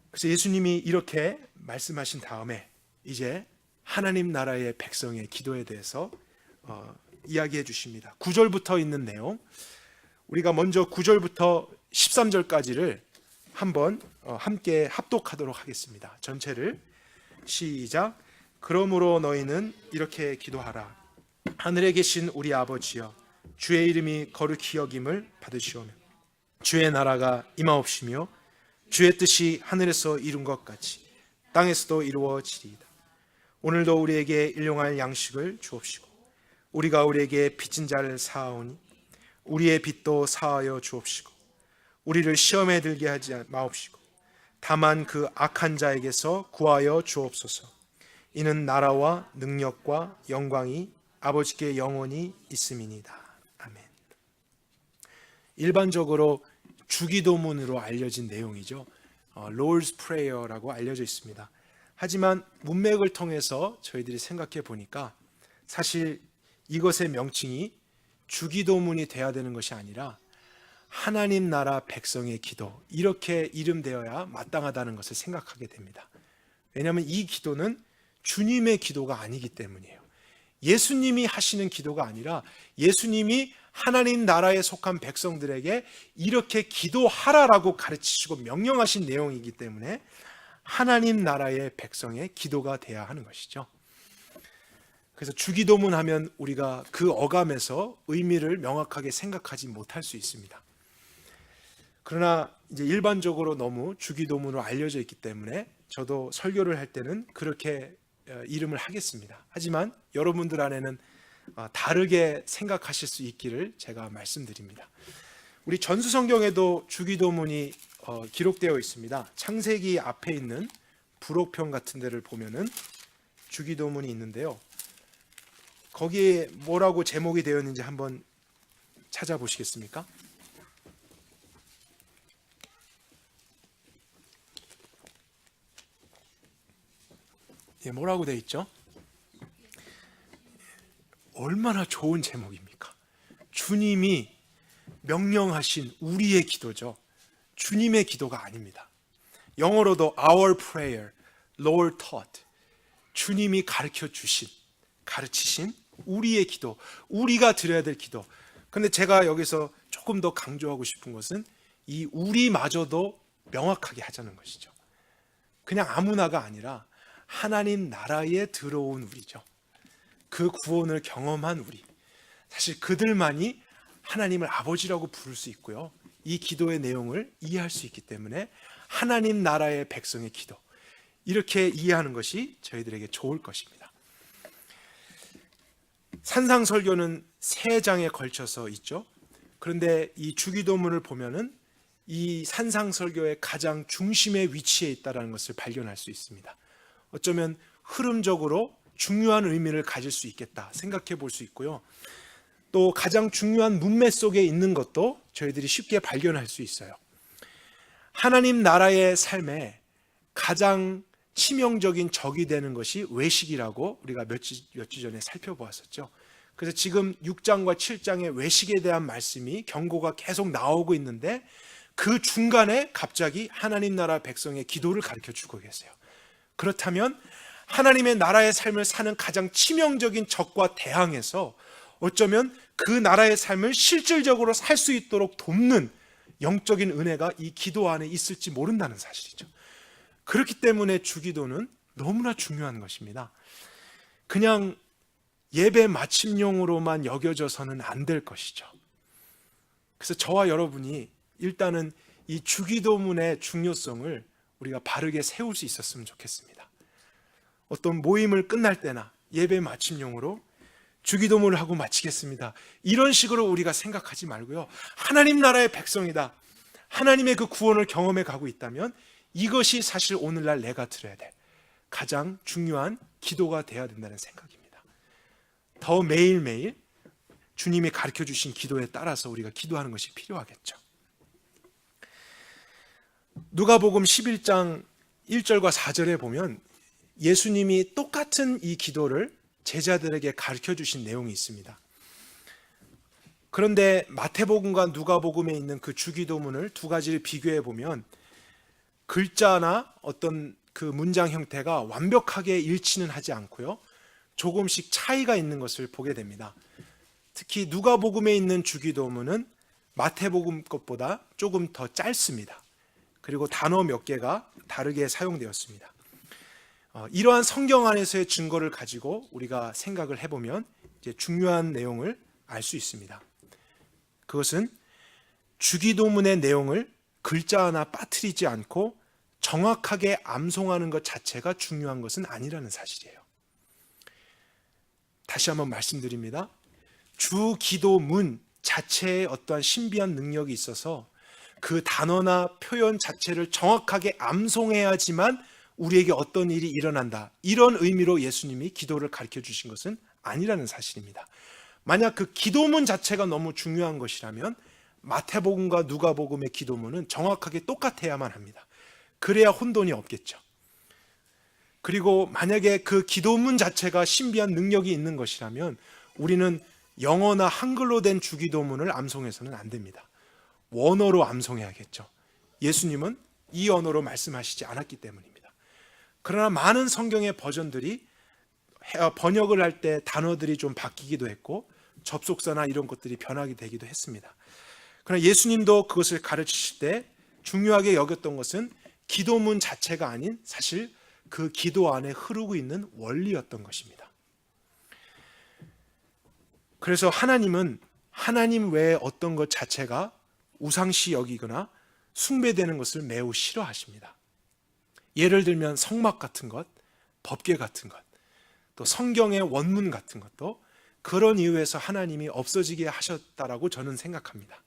그래서 예수님이 이렇게 말씀하신 다음에 이제 하나님 나라의 백성의 기도에 대해서 이야기해 주십니다. 9절부터 있는 내용, 우리가 먼저 9절부터 13절까지를 한번 함께 합독하도록 하겠습니다. 전체를 시작. 그러므로 너희는 이렇게 기도하라. 하늘에 계신 우리 아버지여, 주의 이름이 거룩히 여김을 받으시오며 주의 나라가 임하옵시며 주의 뜻이 하늘에서 이룬 것 같이 땅에서도 이루어지리이다. 오늘도 우리에게 일용할 양식을 주옵시고 우리가 우리에게 빚진 자를 사하오니 우리의 빚도 사하여 주옵시고 우리를 시험에 들게 하지 마옵시고 다만 그 악한 자에게서 구하여 주옵소서. 이는 나라와 능력과 영광이 아버지께 영원히 있음이니이다. 아멘. 일반적으로 주기도문으로 알려진 내용이죠. Lord's Prayer라고 알려져 있습니다. 하지만 문맥을 통해서 저희들이 생각해 보니까 사실 이것의 명칭이 주기도문이 돼야 되는 것이 아니라 하나님 나라 백성의 기도, 이렇게 이름되어야 마땅하다는 것을 생각하게 됩니다. 왜냐하면 이 기도는 주님의 기도가 아니기 때문이에요. 예수님이 하시는 기도가 아니라 예수님이 하나님 나라에 속한 백성들에게 이렇게 기도하라라고 가르치시고 명령하신 내용이기 때문에 하나님 나라의 백성의 기도가 돼야 하는 것이죠. 그래서 주기도문 하면 우리가 그 어감에서 의미를 명확하게 생각하지 못할 수 있습니다. 그러나 이제 일반적으로 너무 주기도문으로 알려져 있기 때문에 저도 설교를 할 때는 그렇게 이름을 하겠습니다. 하지만 여러분들 안에는 다르게 생각하실 수 있기를 제가 말씀드립니다. 우리 전수성경에도 주기도문이 기록되어 있습니다. 창세기 앞에 있는 부록편 같은 데를 보면은 주기도문이 있는데요. 거기에 뭐라고 제목이 되어 있는지 한번 찾아보시겠습니까? 예, 뭐라고 되어 있죠? 얼마나 좋은 제목입니까? 주님이 명령하신 우리의 기도죠. 주님의 기도가 아닙니다. 영어로도 our prayer, Lord taught. 주님이 가르치신 우리의 기도, 우리가 드려야 될 기도. 근데 제가 여기서 조금 더 강조하고 싶은 것은 이 우리마저도 명확하게 하자는 것이죠. 그냥 아무나가 아니라 하나님 나라에 들어온 우리죠. 그 구원을 경험한 우리. 사실 그들만이 하나님을 아버지라고 부를 수 있고요. 이 기도의 내용을 이해할 수 있기 때문에 하나님 나라의 백성의 기도, 이렇게 이해하는 것이 저희들에게 좋을 것입니다. 산상설교는 3장에 걸쳐서 있죠. 그런데 이 주기도문을 보면은 이 산상설교의 가장 중심에 위치해 있다는 것을 발견할 수 있습니다. 어쩌면 흐름적으로 중요한 의미를 가질 수 있겠다 생각해 볼 수 있고요. 또 가장 중요한 문맥 속에 있는 것도 저희들이 쉽게 발견할 수 있어요. 하나님 나라의 삶에 가장 치명적인 적이 되는 것이 외식이라고 우리가 몇 주 전에 살펴보았었죠. 그래서 지금 6장과 7장의 외식에 대한 말씀이 경고가 계속 나오고 있는데 그 중간에 갑자기 하나님 나라 백성의 기도를 가르쳐 주고 계세요. 그렇다면 하나님의 나라의 삶을 사는 가장 치명적인 적과 대항해서 어쩌면 그 나라의 삶을 실질적으로 살 수 있도록 돕는 영적인 은혜가 이 기도 안에 있을지 모른다는 사실이죠. 그렇기 때문에 주기도는 너무나 중요한 것입니다. 그냥 예배 마침용으로만 여겨져서는 안 될 것이죠. 그래서 저와 여러분이 일단은 이 주기도문의 중요성을 우리가 바르게 세울 수 있었으면 좋겠습니다. 어떤 모임을 끝날 때나 예배 마침용으로 주기도문을 하고 마치겠습니다, 이런 식으로 우리가 생각하지 말고요, 하나님 나라의 백성이다, 하나님의 그 구원을 경험해 가고 있다면 이것이 사실 오늘날 내가 드려야 될 가장 중요한 기도가 되어야 된다는 생각입니다. 더 매일매일 주님이 가르쳐 주신 기도에 따라서 우리가 기도하는 것이 필요하겠죠. 누가복음 11장 1절과 4절에 보면 예수님이 똑같은 이 기도를 제자들에게 가르쳐 주신 내용이 있습니다. 그런데 마태복음과 누가복음에 있는 그 주기도문을 두 가지를 비교해 보면 글자나 어떤 그 문장 형태가 완벽하게 일치는 하지 않고요, 조금씩 차이가 있는 것을 보게 됩니다. 특히 누가복음에 있는 주기도문은 마태복음 것보다 조금 더 짧습니다. 그리고 단어 몇 개가 다르게 사용되었습니다. 이러한 성경 안에서의 증거를 가지고 우리가 생각을 해보면 이제 중요한 내용을 알 수 있습니다. 그것은 주기도문의 내용을 글자 하나 빠뜨리지 않고 정확하게 암송하는 것 자체가 중요한 것은 아니라는 사실이에요. 다시 한번 말씀드립니다. 주기도문 자체에 어떠한 신비한 능력이 있어서 그 단어나 표현 자체를 정확하게 암송해야지만 우리에게 어떤 일이 일어난다, 이런 의미로 예수님이 기도를 가르쳐 주신 것은 아니라는 사실입니다. 만약 그 기도문 자체가 너무 중요한 것이라면 마태복음과 누가복음의 기도문은 정확하게 똑같아야만 합니다. 그래야 혼돈이 없겠죠. 그리고 만약에 그 기도문 자체가 신비한 능력이 있는 것이라면 우리는 영어나 한글로 된 주기도문을 암송해서는 안 됩니다. 원어로 암송해야겠죠. 예수님은 이 언어로 말씀하시지 않았기 때문입니다. 그러나 많은 성경의 버전들이 번역을 할 때 단어들이 좀 바뀌기도 했고 접속사나 이런 것들이 변하게 되기도 했습니다. 그러나 예수님도 그것을 가르치실 때 중요하게 여겼던 것은 기도문 자체가 아닌 사실 그 기도 안에 흐르고 있는 원리였던 것입니다. 그래서 하나님은 하나님 외에 어떤 것 자체가 우상시 여기거나 숭배되는 것을 매우 싫어하십니다. 예를 들면 성막 같은 것, 법궤 같은 것, 또 성경의 원문 같은 것도 그런 이유에서 하나님이 없어지게 하셨다라고 저는 생각합니다.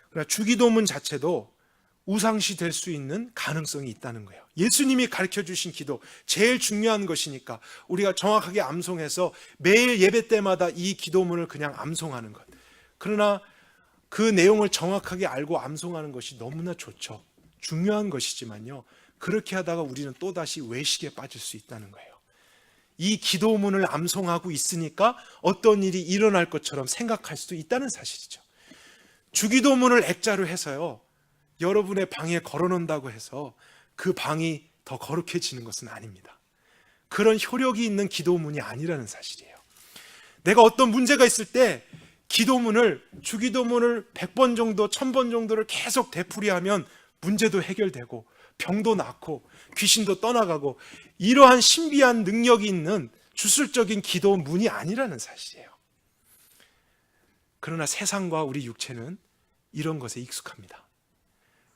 그러나 주기도문 자체도 우상시 될 수 있는 가능성이 있다는 거예요. 예수님이 가르쳐 주신 기도, 제일 중요한 것이니까 우리가 정확하게 암송해서 매일 예배 때마다 이 기도문을 그냥 암송하는 것. 그러나 그 내용을 정확하게 알고 암송하는 것이 너무나 좋죠. 중요한 것이지만요, 그렇게 하다가 우리는 또다시 외식에 빠질 수 있다는 거예요. 이 기도문을 암송하고 있으니까 어떤 일이 일어날 것처럼 생각할 수도 있다는 사실이죠. 주기도문을 액자로 해서요, 여러분의 방에 걸어놓는다고 해서 그 방이 더 거룩해지는 것은 아닙니다. 그런 효력이 있는 기도문이 아니라는 사실이에요. 내가 어떤 문제가 있을 때 기도문을, 주기도문을 100번 정도, 1000번 정도를 계속 되풀이하면 문제도 해결되고 병도 낫고 귀신도 떠나가고, 이러한 신비한 능력이 있는 주술적인 기도문이 아니라는 사실이에요. 그러나 세상과 우리 육체는 이런 것에 익숙합니다.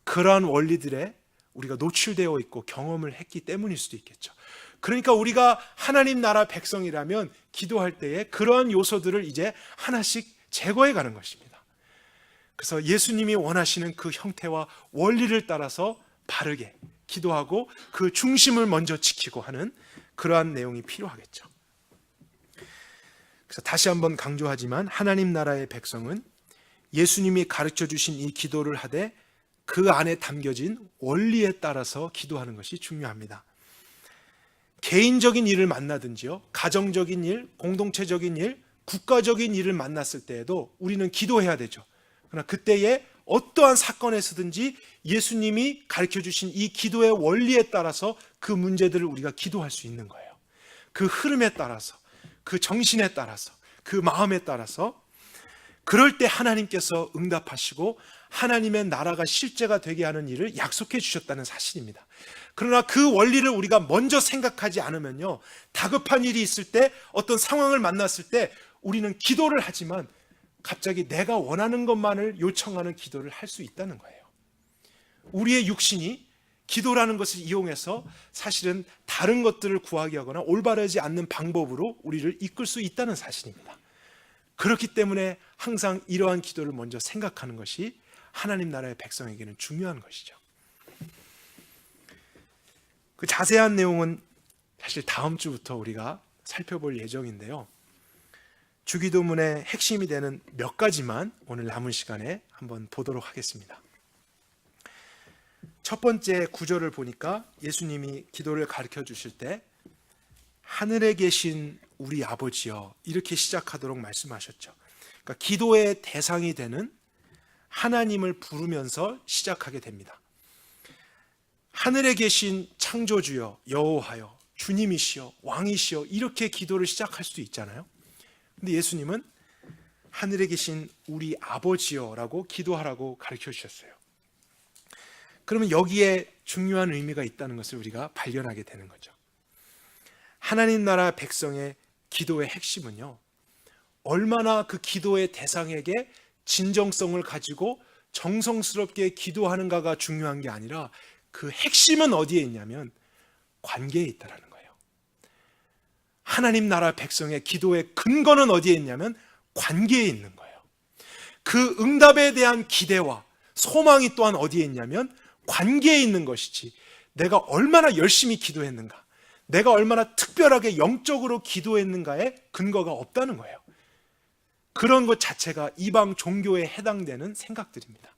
그러한 원리들에 우리가 노출되어 있고 경험을 했기 때문일 수도 있겠죠. 그러니까 우리가 하나님 나라 백성이라면 기도할 때에 그러한 요소들을 이제 하나씩 제거해 가는 것입니다. 그래서 예수님이 원하시는 그 형태와 원리를 따라서 바르게 기도하고 그 중심을 먼저 지키고 하는 그러한 내용이 필요하겠죠. 그래서 다시 한번 강조하지만 하나님 나라의 백성은 예수님이 가르쳐 주신 이 기도를 하되 그 안에 담겨진 원리에 따라서 기도하는 것이 중요합니다. 개인적인 일을 만나든지요, 가정적인 일, 공동체적인 일, 국가적인 일을 만났을 때에도 우리는 기도해야 되죠. 그러나 그때에 어떠한 사건에서든지 예수님이 가르쳐 주신 이 기도의 원리에 따라서 그 문제들을 우리가 기도할 수 있는 거예요. 그 흐름에 따라서, 그 정신에 따라서, 그 마음에 따라서. 그럴 때 하나님께서 응답하시고 하나님의 나라가 실제가 되게 하는 일을 약속해 주셨다는 사실입니다. 그러나 그 원리를 우리가 먼저 생각하지 않으면요, 다급한 일이 있을 때, 어떤 상황을 만났을 때 우리는 기도를 하지만 갑자기 내가 원하는 것만을 요청하는 기도를 할 수 있다는 거예요. 우리의 육신이 기도라는 것을 이용해서 사실은 다른 것들을 구하게 하거나 올바르지 않는 방법으로 우리를 이끌 수 있다는 사실입니다. 그렇기 때문에 항상 이러한 기도를 먼저 생각하는 것이 하나님 나라의 백성에게는 중요한 것이죠. 그 자세한 내용은 사실 다음 주부터 우리가 살펴볼 예정인데요, 주기도문의 핵심이 되는 몇 가지만 오늘 남은 시간에 한번 보도록 하겠습니다. 첫 번째 구절을 보니까 예수님이 기도를 가르쳐 주실 때 하늘에 계신 우리 아버지여, 이렇게 시작하도록 말씀하셨죠. 그러니까 기도의 대상이 되는 하나님을 부르면서 시작하게 됩니다. 하늘에 계신 창조주여, 여호와여, 주님이시여, 왕이시여, 이렇게 기도를 시작할 수도 있잖아요. 근데 예수님은 하늘에 계신 우리 아버지여라고 기도하라고 가르쳐 주셨어요. 그러면 여기에 중요한 의미가 있다는 것을 우리가 발견하게 되는 거죠. 하나님 나라 백성의 기도의 핵심은요, 얼마나 그 기도의 대상에게 진정성을 가지고 정성스럽게 기도하는가가 중요한 게 아니라 그 핵심은 어디에 있냐면 관계에 있다라는 거예요. 하나님 나라 백성의 기도의 근거는 어디에 있냐면 관계에 있는 거예요. 그 응답에 대한 기대와 소망이 또한 어디에 있냐면 관계에 있는 것이지, 내가 얼마나 열심히 기도했는가, 내가 얼마나 특별하게 영적으로 기도했는가에 근거가 없다는 거예요. 그런 것 자체가 이방 종교에 해당되는 생각들입니다.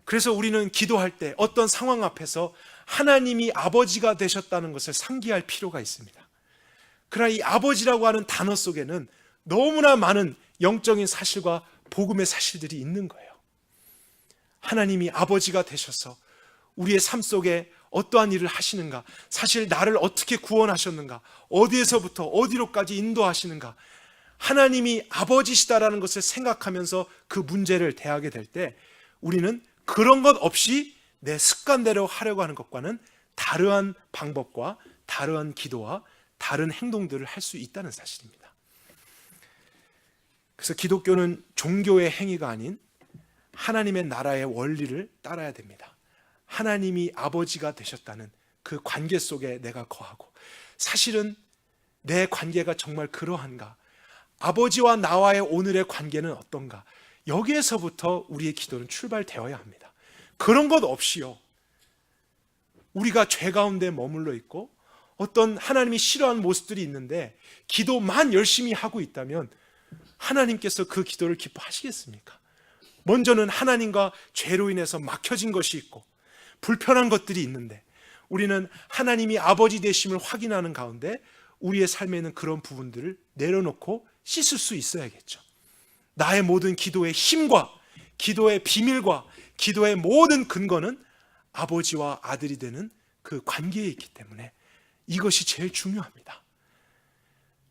그래서 우리는 기도할 때 어떤 상황 앞에서 하나님이 아버지가 되셨다는 것을 상기할 필요가 있습니다. 그러나 이 아버지라고 하는 단어 속에는 너무나 많은 영적인 사실과 복음의 사실들이 있는 거예요. 하나님이 아버지가 되셔서 우리의 삶 속에 어떠한 일을 하시는가, 사실 나를 어떻게 구원하셨는가, 어디에서부터 어디로까지 인도하시는가, 하나님이 아버지시다라는 것을 생각하면서 그 문제를 대하게 될 때 우리는 그런 것 없이 내 습관대로 하려고 하는 것과는 다르한 방법과 다르한 기도와 다른 행동들을 할 수 있다는 사실입니다. 그래서 기독교는 종교의 행위가 아닌 하나님의 나라의 원리를 따라야 됩니다. 하나님이 아버지가 되셨다는 그 관계 속에 내가 거하고, 사실은 내 관계가 정말 그러한가, 아버지와 나와의 오늘의 관계는 어떤가, 여기에서부터 우리의 기도는 출발되어야 합니다. 그런 것 없이요, 우리가 죄 가운데 머물러 있고 어떤 하나님이 싫어하는 모습들이 있는데 기도만 열심히 하고 있다면 하나님께서 그 기도를 기뻐하시겠습니까? 먼저는 하나님과 죄로 인해서 막혀진 것이 있고 불편한 것들이 있는데, 우리는 하나님이 아버지 되심을 확인하는 가운데 우리의 삶에는 그런 부분들을 내려놓고 씻을 수 있어야겠죠. 나의 모든 기도의 힘과 기도의 비밀과 기도의 모든 근거는 아버지와 아들이 되는 그 관계에 있기 때문에 이것이 제일 중요합니다.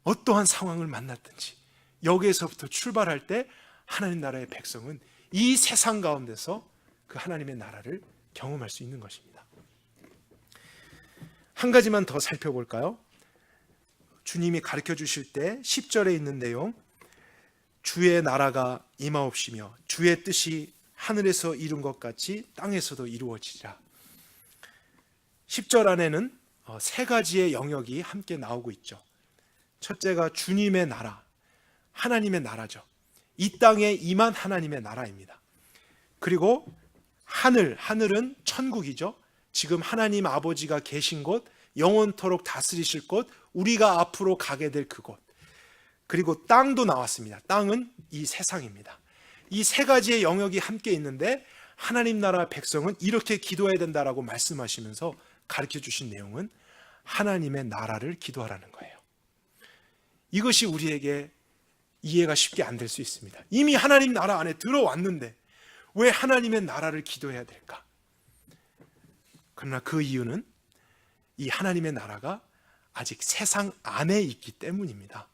어떠한 상황을 만났든지 여기에서부터 출발할 때 하나님 나라의 백성은 이 세상 가운데서 그 하나님의 나라를 경험할 수 있는 것입니다. 한 가지만 더 살펴볼까요? 주님이 가르쳐 주실 때 10절에 있는 내용, 주의 나라가 임하옵시며 주의 뜻이 하늘에서 이룬 것 같이 땅에서도 이루어지리라. 10절 안에는 세 가지의 영역이 함께 나오고 있죠. 첫째가 주님의 나라, 하나님의 나라죠. 이 땅에 임한 하나님의 나라입니다. 그리고 하늘은 천국이죠. 지금 하나님 아버지가 계신 곳, 영원토록 다스리실 곳, 우리가 앞으로 가게 될 그곳. 그리고 땅도 나왔습니다. 땅은 이 세상입니다. 이 세 가지의 영역이 함께 있는데 하나님 나라 백성은 이렇게 기도해야 된다라고 말씀하시면서 가르쳐 주신 내용은 하나님의 나라를 기도하라는 거예요. 이것이 우리에게 이해가 쉽게 안 될 수 있습니다. 이미 하나님 나라 안에 들어왔는데 왜 하나님의 나라를 기도해야 될까? 그러나 그 이유는 이 하나님의 나라가 아직 세상 안에 있기 때문입니다.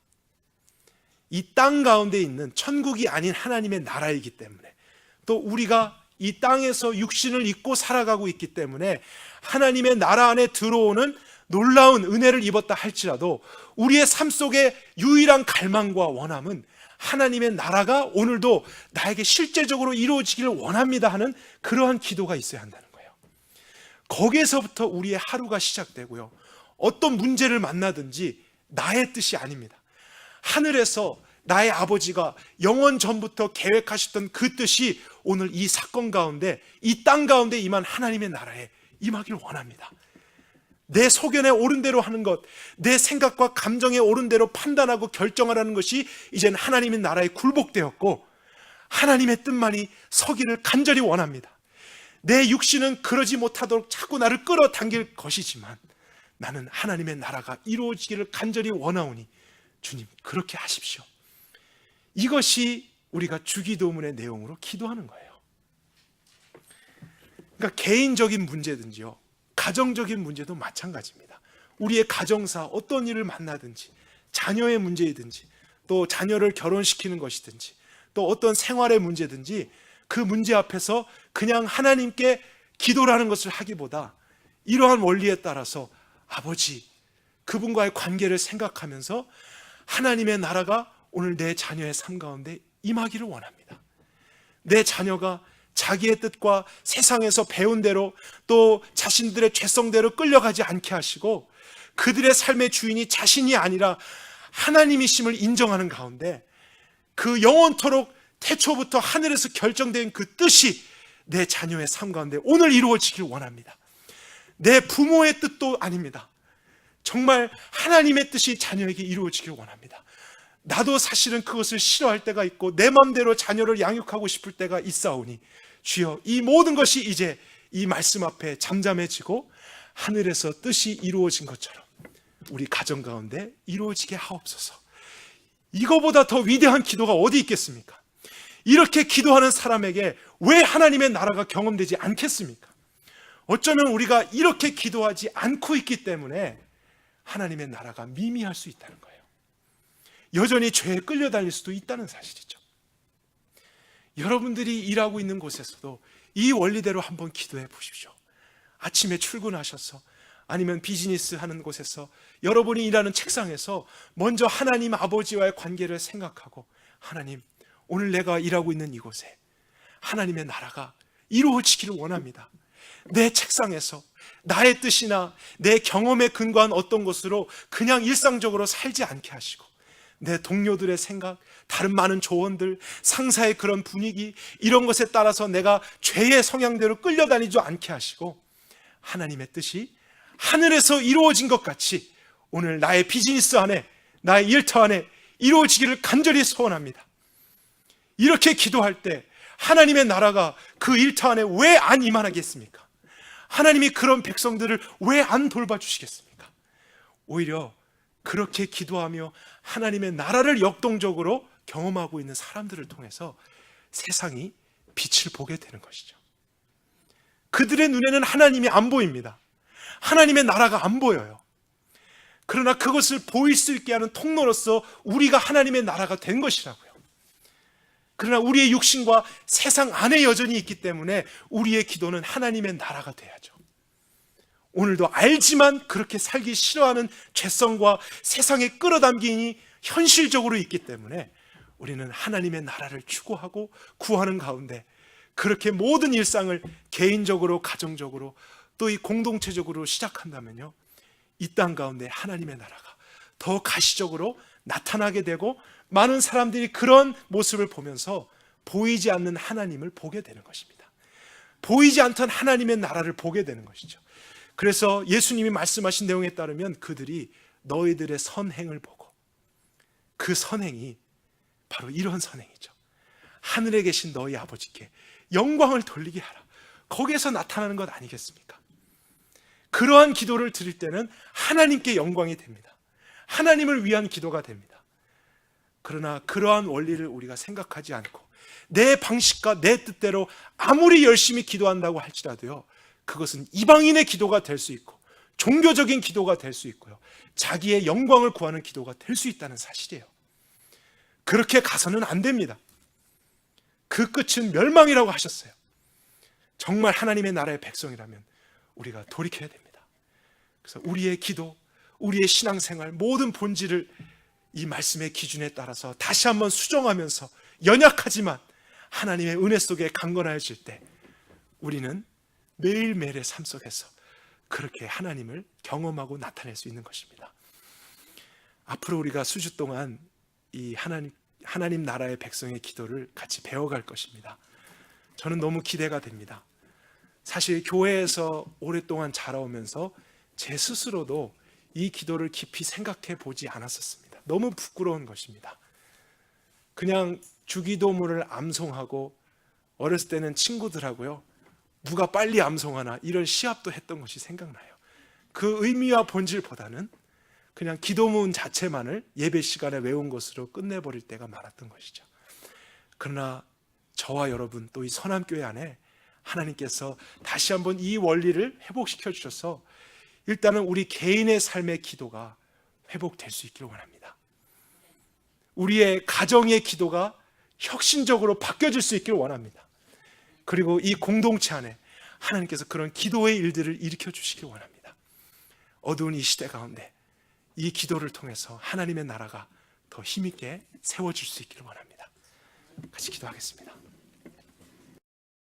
이 땅 가운데 있는 천국이 아닌 하나님의 나라이기 때문에, 또 우리가 이 땅에서 육신을 입고 살아가고 있기 때문에 하나님의 나라 안에 들어오는 놀라운 은혜를 입었다 할지라도 우리의 삶 속에 유일한 갈망과 원함은 하나님의 나라가 오늘도 나에게 실제적으로 이루어지기를 원합니다 하는 그러한 기도가 있어야 한다는 거예요. 거기에서부터 우리의 하루가 시작되고요, 어떤 문제를 만나든지 나의 뜻이 아닙니다. 하늘에서 나의 아버지가 영원 전부터 계획하셨던 그 뜻이 오늘 이 사건 가운데, 이 땅 가운데 임한 하나님의 나라에 임하기를 원합니다. 내 소견에 옳은 대로 하는 것, 내 생각과 감정에 옳은 대로 판단하고 결정하라는 것이 이제는 하나님의 나라에 굴복되었고 하나님의 뜻만이 서기를 간절히 원합니다. 내 육신은 그러지 못하도록 자꾸 나를 끌어당길 것이지만 나는 하나님의 나라가 이루어지기를 간절히 원하오니 주님 그렇게 하십시오. 이것이 우리가 주기도문의 내용으로 기도하는 거예요. 그러니까 개인적인 문제든지요, 가정적인 문제도 마찬가지입니다. 우리의 가정사 어떤 일을 만나든지, 자녀의 문제이든지, 또 자녀를 결혼시키는 것이든지, 또 어떤 생활의 문제든지 그 문제 앞에서 그냥 하나님께 기도라는 것을 하기보다 이러한 원리에 따라서 아버지, 그분과의 관계를 생각하면서 하나님의 나라가 오늘 내 자녀의 삶 가운데 임하기를 원합니다. 내 자녀가 자기의 뜻과 세상에서 배운 대로 또 자신들의 죄성대로 끌려가지 않게 하시고 그들의 삶의 주인이 자신이 아니라 하나님이심을 인정하는 가운데 그 영원토록 태초부터 하늘에서 결정된 그 뜻이 내 자녀의 삶 가운데 오늘 이루어지길 원합니다. 내 부모의 뜻도 아닙니다. 정말 하나님의 뜻이 자녀에게 이루어지길 원합니다. 나도 사실은 그것을 싫어할 때가 있고 내 마음대로 자녀를 양육하고 싶을 때가 있사오니 주여 이 모든 것이 이제 이 말씀 앞에 잠잠해지고 하늘에서 뜻이 이루어진 것처럼 우리 가정 가운데 이루어지게 하옵소서. 이거보다 더 위대한 기도가 어디 있겠습니까? 이렇게 기도하는 사람에게 왜 하나님의 나라가 경험되지 않겠습니까? 어쩌면 우리가 이렇게 기도하지 않고 있기 때문에 하나님의 나라가 미미할 수 있다는 거예요. 여전히 죄에 끌려다닐 수도 있다는 사실이죠. 여러분들이 일하고 있는 곳에서도 이 원리대로 한번 기도해 보십시오. 아침에 출근하셔서 아니면 비즈니스 하는 곳에서 여러분이 일하는 책상에서 먼저 하나님 아버지와의 관계를 생각하고, 하나님 오늘 내가 일하고 있는 이곳에 하나님의 나라가 이루어지기를 원합니다. 내 책상에서 나의 뜻이나 내 경험에 근거한 어떤 것으로 그냥 일상적으로 살지 않게 하시고 내 동료들의 생각, 다른 많은 조언들, 상사의 그런 분위기, 이런 것에 따라서 내가 죄의 성향대로 끌려다니지 않게 하시고 하나님의 뜻이 하늘에서 이루어진 것 같이 오늘 나의 비즈니스 안에, 나의 일터 안에 이루어지기를 간절히 소원합니다. 이렇게 기도할 때 하나님의 나라가 그 일터 안에 왜 안 임하겠습니까? 하나님이 그런 백성들을 왜 안 돌봐주시겠습니까? 오히려 그렇게 기도하며 하나님의 나라를 역동적으로 경험하고 있는 사람들을 통해서 세상이 빛을 보게 되는 것이죠. 그들의 눈에는 하나님이 안 보입니다. 하나님의 나라가 안 보여요. 그러나 그것을 보일 수 있게 하는 통로로서 우리가 하나님의 나라가 된 것이라고요. 그러나 우리의 육신과 세상 안에 여전히 있기 때문에 우리의 기도는 하나님의 나라가 돼야죠. 오늘도 알지만 그렇게 살기 싫어하는 죄성과 세상에 끌어당기니 현실적으로 있기 때문에 우리는 하나님의 나라를 추구하고 구하는 가운데 그렇게 모든 일상을 개인적으로, 가정적으로, 또 이 공동체적으로 시작한다면요, 이 땅 가운데 하나님의 나라가 더 가시적으로 나타나게 되고 많은 사람들이 그런 모습을 보면서 보이지 않는 하나님을 보게 되는 것입니다. 보이지 않던 하나님의 나라를 보게 되는 것이죠. 그래서 예수님이 말씀하신 내용에 따르면 그들이 너희들의 선행을 보고, 그 선행이 바로 이런 선행이죠. 하늘에 계신 너희 아버지께 영광을 돌리게 하라. 거기에서 나타나는 것 아니겠습니까? 그러한 기도를 드릴 때는 하나님께 영광이 됩니다. 하나님을 위한 기도가 됩니다. 그러나 그러한 원리를 우리가 생각하지 않고 내 방식과 내 뜻대로 아무리 열심히 기도한다고 할지라도요, 그것은 이방인의 기도가 될 수 있고 종교적인 기도가 될 수 있고요, 자기의 영광을 구하는 기도가 될 수 있다는 사실이에요. 그렇게 가서는 안 됩니다. 그 끝은 멸망이라고 하셨어요. 정말 하나님의 나라의 백성이라면 우리가 돌이켜야 됩니다. 그래서 우리의 기도, 우리의 신앙생활 모든 본질을 이 말씀의 기준에 따라서 다시 한번 수정하면서 연약하지만 하나님의 은혜 속에 강건하여질 때 우리는 매일매일의 삶 속에서 그렇게 하나님을 경험하고 나타낼 수 있는 것입니다. 앞으로 우리가 수주 동안 이 하나님 나라의 백성의 기도를 같이 배워갈 것입니다. 저는 너무 기대가 됩니다. 사실 교회에서 오랫동안 자라오면서 제 스스로도 이 기도를 깊이 생각해 보지 않았었습니다. 너무 부끄러운 것입니다. 그냥 주기도문을 암송하고 어렸을 때는 친구들하고요, 누가 빨리 암송하나 이런 시합도 했던 것이 생각나요. 그 의미와 본질보다는 그냥 기도문 자체만을 예배 시간에 외운 것으로 끝내버릴 때가 많았던 것이죠. 그러나 저와 여러분, 또 이 선함교회 안에 하나님께서 다시 한번 이 원리를 회복시켜 주셔서 일단은 우리 개인의 삶의 기도가 회복될 수 있기를 원합니다. 우리의 가정의 기도가 혁신적으로 바뀌어질 수 있기를 원합니다. 그리고 이 공동체 안에 하나님께서 그런 기도의 일들을 일으켜 주시길 원합니다. 어두운 이 시대 가운데 이 기도를 통해서 하나님의 나라가 더 힘있게 세워질 수 있기를 원합니다. 같이 기도하겠습니다.